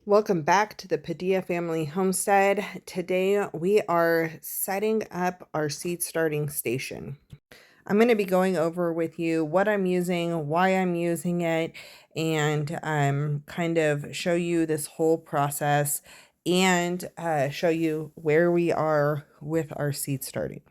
Welcome back to the Padilla Family Homestead. Today we are setting up our seed starting station. I'm going to be going over with you what I'm using, why I'm using it, and kind of show you this whole process and show you where we are with our seed starting.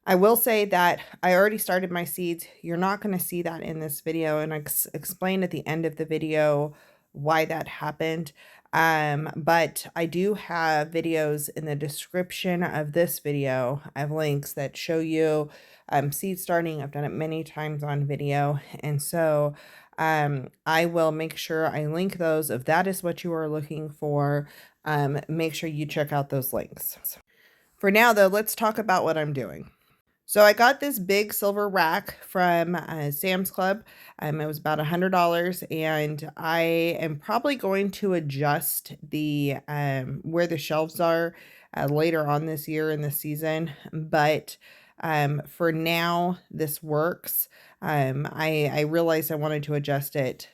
I will say that I already started my seeds. You're not going to see that in this video, and I explain at the end of the video why that happened. But I do have videos in the description of this video. I have links that show you seed starting. I've done it many times on video, and so I will make sure I link those. If that is what you are looking for, make sure you check out those links. For now, though, let's talk about what I'm doing. So I got this big silver rack from Sam's Club. It was about $100, and I am probably going to adjust the where the shelves are later on this year in the season. But for now, this works. I realized I wanted to adjust it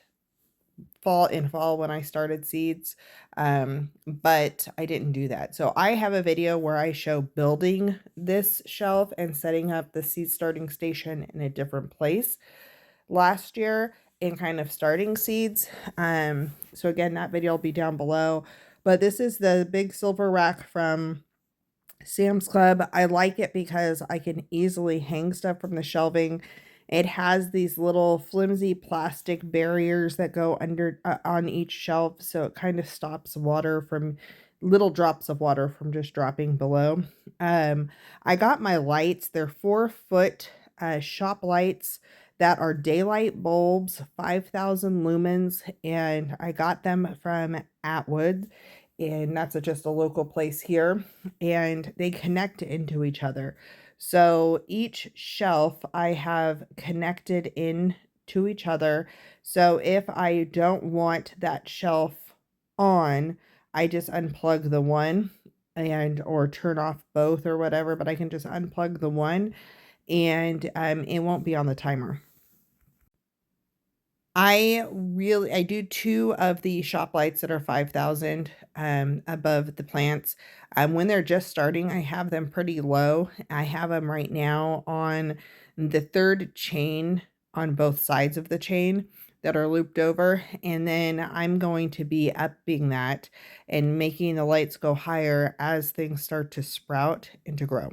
fall when I started seeds, but I didn't do that. So I have a video where I show building this shelf and setting up the seed starting station in a different place last year and kind of starting seeds. So again, that video will be down below, but this is the big silver rack from Sam's Club. I like it because I can easily hang stuff from the shelving. It has these little flimsy plastic barriers that go under on each shelf, so it kind of stops water from little drops of water from just dropping below. I got my lights. They're 4-foot shop lights that are daylight bulbs, 5,000 lumens, and I got them from Atwood, and that's just a local place here, and they connect into each other. So each shelf I have connected in to each other. So if I don't want that shelf on, I just unplug the one and or turn off both or whatever, but I can just unplug the one and it won't be on the timer. I do 2 of the shop lights that are 5,000 above the plants. When they're just starting, I have them pretty low. I have them right now on the 3rd chain on both sides of the chain that are looped over, and then I'm going to be upping that and making the lights go higher as things start to sprout and to grow,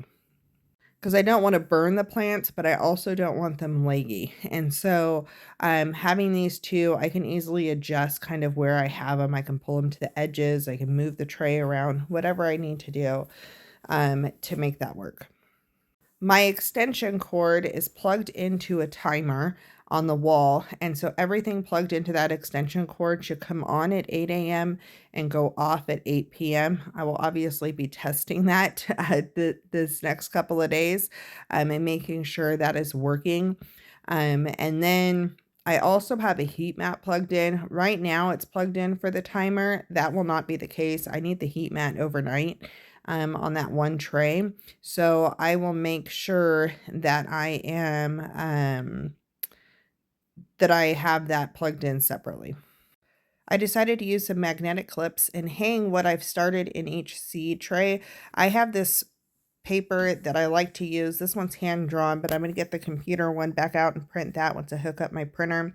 because I don't want to burn the plants, but I also don't want them leggy. And so having these 2, I can easily adjust kind of where I have them. I can pull them to the edges. I can move the tray around, whatever I need to do to make that work. My extension cord is plugged into a timer on the wall, and so everything plugged into that extension cord should come on at 8 a.m. and go off at 8 p.m. I will obviously be testing that this next couple of days and making sure that is working. And then I also have a heat mat plugged in. Right now it's plugged in for the timer. That will not be the case. I need the heat mat overnight on that one tray. So I will make sure that I have that plugged in separately. I decided to use some magnetic clips and hang what I've started in each seed tray. I have this paper that I like to use. This one's hand drawn, but I'm going to get the computer one back out and print that once I hook up my printer.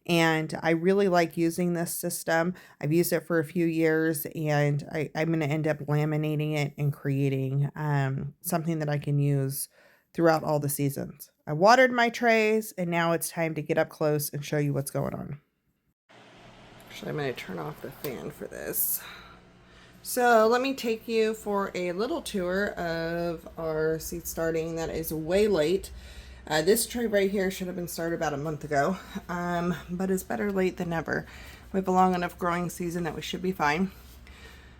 And I really like using this system. I've used it for a few years, and I'm going to end up laminating it and creating something that I can use throughout all the seasons. I watered my trays, and now it's time to get up close and show you what's going on. Actually, I'm going to turn off the fan for this. So let me take you for a little tour of our seed starting that is way late. This tray right here should have been started about a month ago, but it's better late than never. We have a long enough growing season that we should be fine.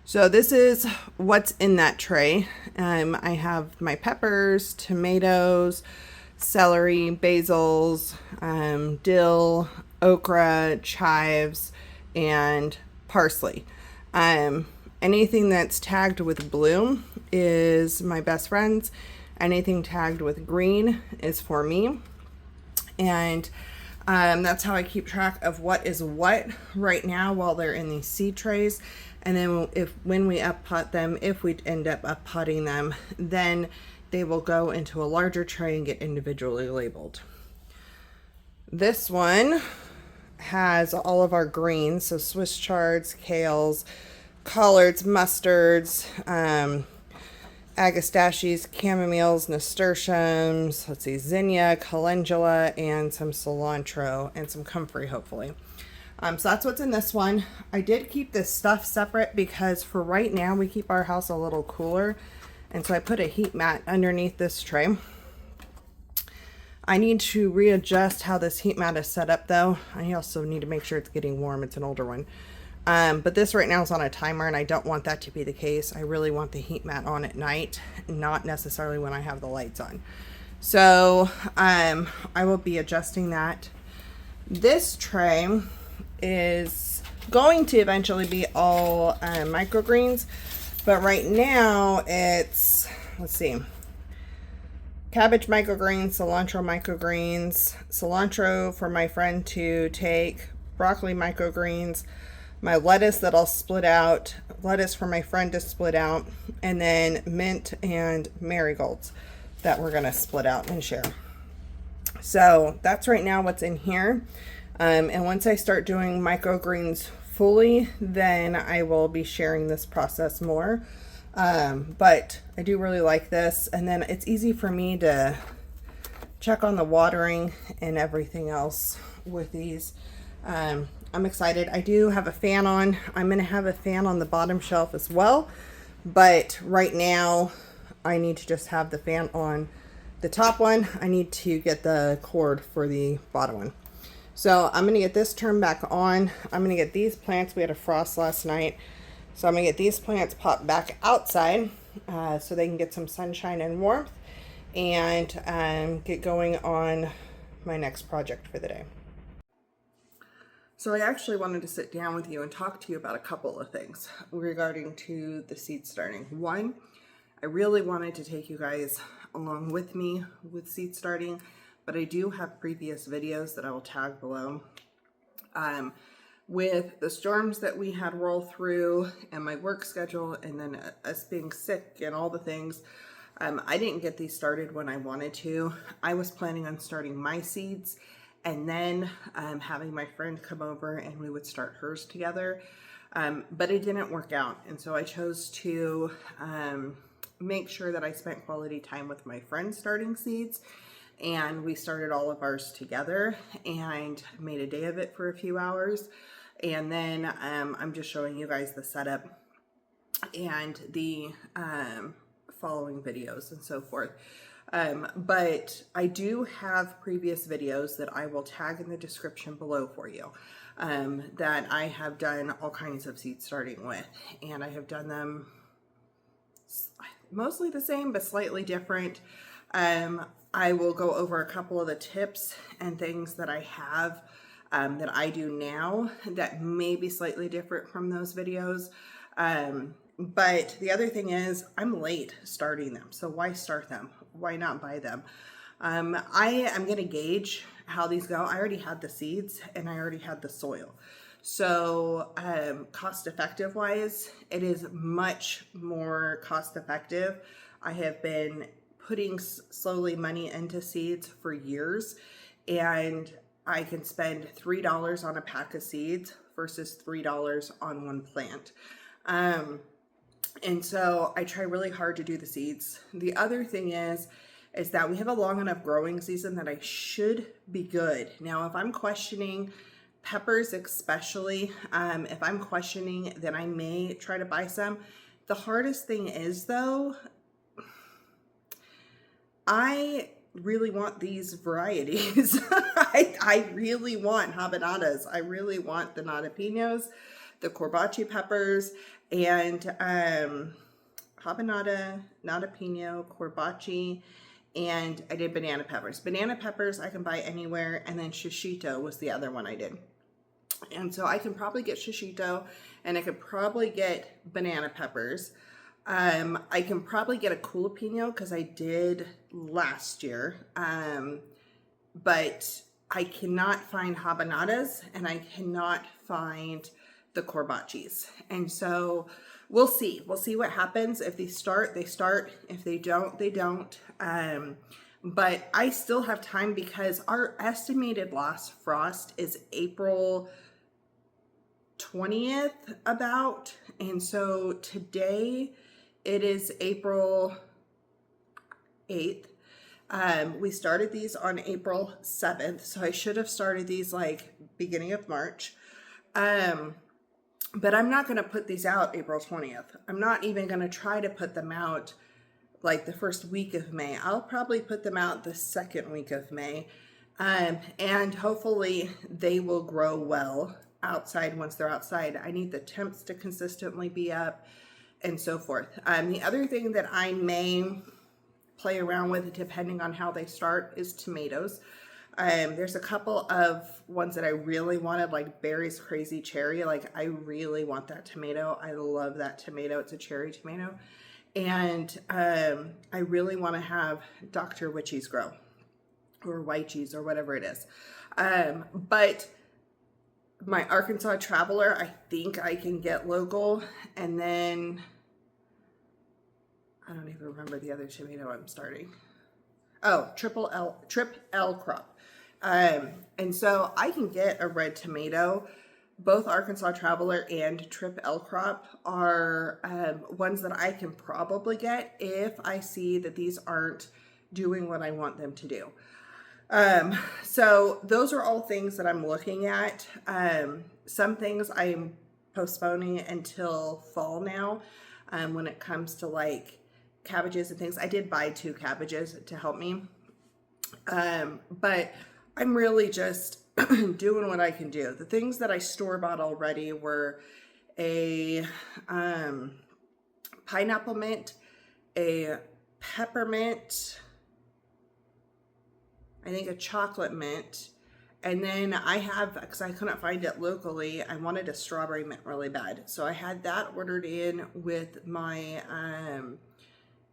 So this is what's in that tray. I have my peppers, tomatoes, celery, basils, dill, okra, chives, and parsley. Anything that's tagged with blue is my best friend's. Anything tagged with green is for me. And That's how I keep track of what is what right now while they're in these seed trays. And then when we up pot them, if we end up up potting them, then they will go into a larger tray and get individually labeled. This one has all of our greens, so Swiss chards, kales, collards, mustards, agastaches, chamomiles, nasturtiums, let's see, zinnia, calendula, and some cilantro and some comfrey, hopefully. So that's what's in this one. I did keep this stuff separate because for right now we keep our house a little cooler, and so I put a heat mat underneath this tray. I need to readjust how this heat mat is set up though. I also need to make sure it's getting warm. It's an older one. But this right now is on a timer, and I don't want that to be the case. I really want the heat mat on at night, not necessarily when I have the lights on. So I will be adjusting that. This tray is going to eventually be all microgreens, but right now it's, let's see, cabbage microgreens, cilantro for my friend to take, broccoli microgreens, my lettuce that I'll split out, lettuce for my friend to split out, and then mint and marigolds that we're gonna split out and share. So that's right now what's in here. And once I start doing microgreens fully, then I will be sharing this process more. But I do really like this. And then it's easy for me to check on the watering and everything else with these. I'm excited. I do have a fan on. I'm going to have a fan on the bottom shelf as well. But right now, I need to just have the fan on the top one. I need to get the cord for the bottom one. So I'm going to get this turned back on. I'm going to get these plants. We had a frost last night. So I'm going to get these plants popped back outside so they can get some sunshine and warmth, and get going on my next project for the day. So I actually wanted to sit down with you and talk to you about a couple of things regarding to the seed starting. One, I really wanted to take you guys along with me with seed starting, but I do have previous videos that I will tag below. With the storms that we had roll through and my work schedule, and then us being sick and all the things, I didn't get these started when I wanted to. I was planning on starting my seeds and then having my friend come over and we would start hers together. But it didn't work out. And so I chose to make sure that I spent quality time with my friend starting seeds. And we started all of ours together and made a day of it for a few hours. And then I'm just showing you guys the setup and the following videos and so forth. But I do have previous videos that I will tag in the description below for you that I have done all kinds of seed starting with. And I have done them mostly the same, but slightly different. I will go over a couple of the tips and things that I have that I do now that may be slightly different from those videos. But the other thing is I'm late starting them. So why start them? Why not buy them? I am going to gauge how these go. I already had the seeds and I already had the soil. So cost effective wise, it is much more cost effective. I have been putting slowly money into seeds for years, and I can spend $3 on a pack of seeds versus $3 on one plant. And so I try really hard to do the seeds. The other thing is that we have a long enough growing season that I should be good. Now, if I'm questioning peppers especially, if I'm questioning, then I may try to buy some. The hardest thing is though, I really want these varieties. I really want habanadas. I really want the natapinos, the corbaci peppers, and habanada, natapino, corbaci, and I did banana peppers. Banana peppers I can buy anywhere, and then shishito was the other one I did. And so I can probably get shishito, and I could probably get banana peppers. I can probably get a jalapeno because I did last year. But I cannot find habanadas and I cannot find the corbachis. And so we'll see. We'll see what happens. If they start, they start. If they don't, they don't. But I still have time because our estimated lost frost is April 20th about. And so today it is April 8th. We started these on April 7th, so I should have started these like beginning of March. But I'm not going to put these out April 20th. I'm not even going to try to put them out like the first week of May. I'll probably put them out the second week of May. And hopefully they will grow well outside once they're outside. I need the temps to consistently be up and so forth. The other thing that I may play around with depending on how they start is tomatoes. There's a couple of ones that I really wanted, like Berry's Crazy Cherry. Like I really want that tomato. I love that tomato. It's a cherry tomato. And I really want to have Dr. Witchy's grow, or White Cheese, or whatever it is. But my Arkansas Traveler, I think I can get local. And then I don't even remember the other tomato I'm starting. Oh, Trip L crop. And so I can get a red tomato. Both Arkansas Traveler and Trip L crop are ones that I can probably get if I see that these aren't doing what I want them to do. So those are all things that I'm looking at. Some things I'm postponing until fall now. When it comes to like cabbages and things, I did buy 2 cabbages to help me. But I'm really just doing what I can do. The things that I store-bought already were a pineapple mint, a peppermint, I think a chocolate mint, and then I have, because I couldn't find it locally, I wanted a strawberry mint really bad. So I had that ordered in with my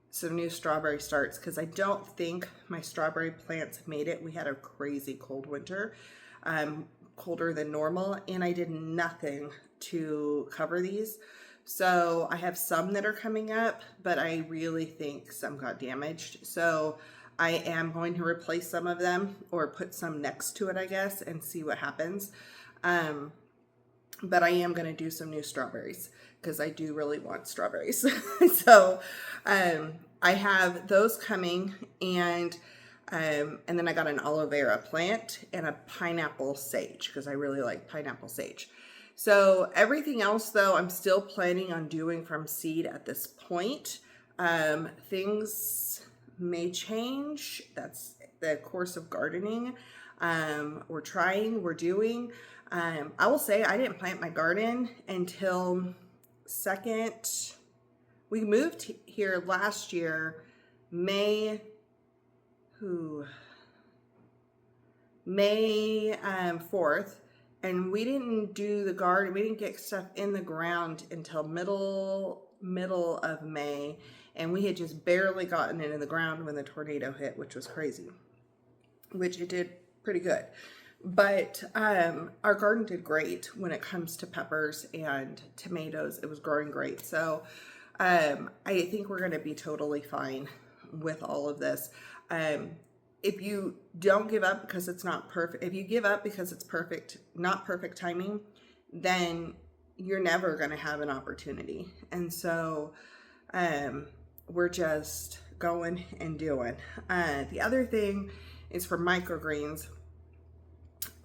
some new strawberry starts, because I don't think my strawberry plants made it. We had a crazy cold winter, colder than normal, and I did nothing to cover these. So I have some that are coming up, but I really think some got damaged. So I am going to replace some of them, or put some next to it, I guess, and see what happens. But I am going to do some new strawberries because I do really want strawberries. So I have those coming, and then I got an aloe vera plant and a pineapple sage because I really like pineapple sage. So everything else, though, I'm still planning on doing from seed at this point. Things may change. That's the course of gardening. We're trying, we're doing. I will say I didn't plant my garden until we moved here last year, May 4th, and we didn't do the garden, we didn't get stuff in the ground until middle of May, and we had just barely gotten it in the ground when the tornado hit, which was crazy, which it did pretty good. But our garden did great when it comes to peppers and tomatoes. It was growing great. So I think we're going to be totally fine with all of this. If you don't give up because it's not perfect, if you give up because it's not perfect timing, then you're never going to have an opportunity. And so we're just going and doing. The other thing is for microgreens.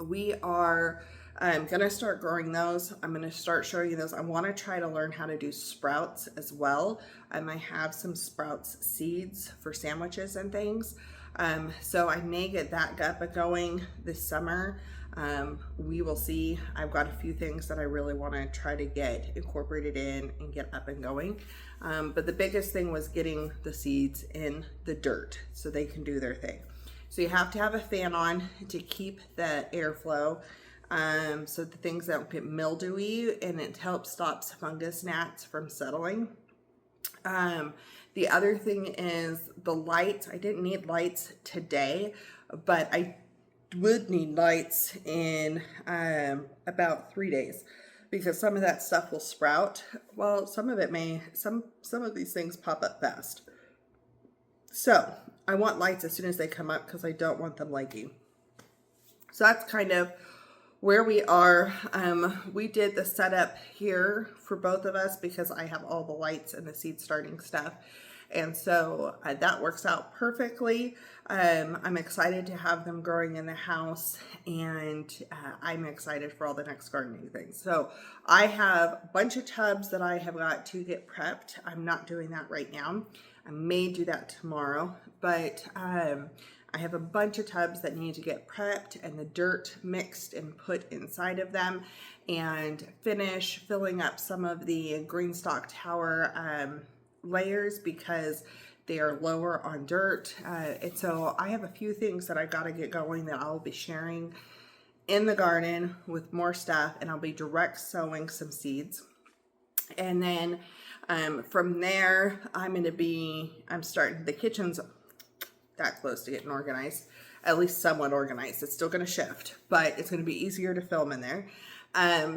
We are going to start growing those. I'm going to start showing you those. I want to try to learn how to do sprouts as well. I might have some sprouts seeds for sandwiches and things. So I may get that up going this summer. We will see. I've got a few things that I really want to try to get incorporated in and get up and going. But the biggest thing was getting the seeds in the dirt so they can do their thing. So you have to have a fan on to keep the airflow, so the things don't get mildewy, and it helps stop fungus gnats from settling. The other thing is the lights. I didn't need lights today, but I would need lights in about 3 days, because some of that stuff will sprout. Well, some of it may, some of these things pop up fast. So I want lights as soon as they come up because I don't want them leggy. So that's kind of where we are. We did the setup here for both of us because I have all the lights and the seed starting stuff. And so that works out perfectly. I'm excited to have them growing in the house, and I'm excited for all the next gardening things. So I have a bunch of tubs that I have got to get prepped. I'm not doing that right now. I may do that tomorrow, but I have a bunch of tubs that need to get prepped and the dirt mixed and put inside of them, and finish filling up some of the GreenStalk Tower layers because they are lower on dirt. And so I have a few things that I've got to get going that I'll be sharing in the garden with more stuff, and I'll be direct sowing some seeds. And then from there, I'm starting, the kitchen's that close to getting organized, at least somewhat organized. It's still going to shift, but it's going to be easier to film in there.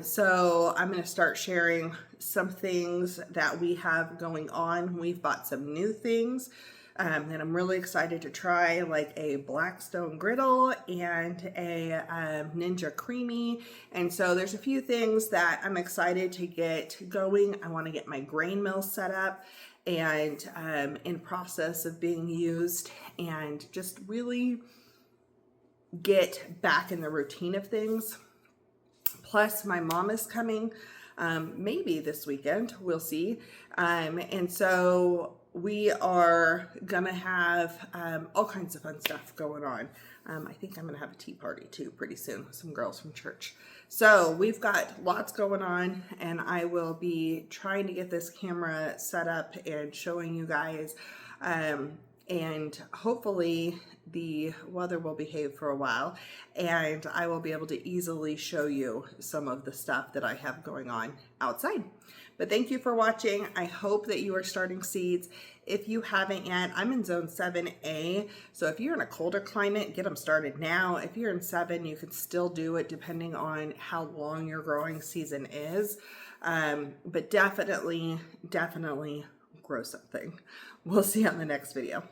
So I'm going to start sharing some things that we have going on. We've bought some new things that I'm really excited to try, like a Blackstone griddle and a Ninja Creamy. And so there's a few things that I'm excited to get going. I want to get my grain mill set up and in process of being used, and just really get back in the routine of things. Plus my mom is coming maybe this weekend, we'll see. And so we are gonna have all kinds of fun stuff going on. I think I'm gonna have a tea party too pretty soon with some girls from church. So we've got lots going on, and I will be trying to get this camera set up and showing you guys. And hopefully the weather will behave for a while, and I will be able to easily show you some of the stuff that I have going on outside. But thank you for watching. I hope that you are starting seeds. If you haven't yet, I'm in zone 7A. So if you're in a colder climate, get them started now. If you're in 7, you can still do it depending on how long your growing season is. But definitely grow something. We'll see you on the next video.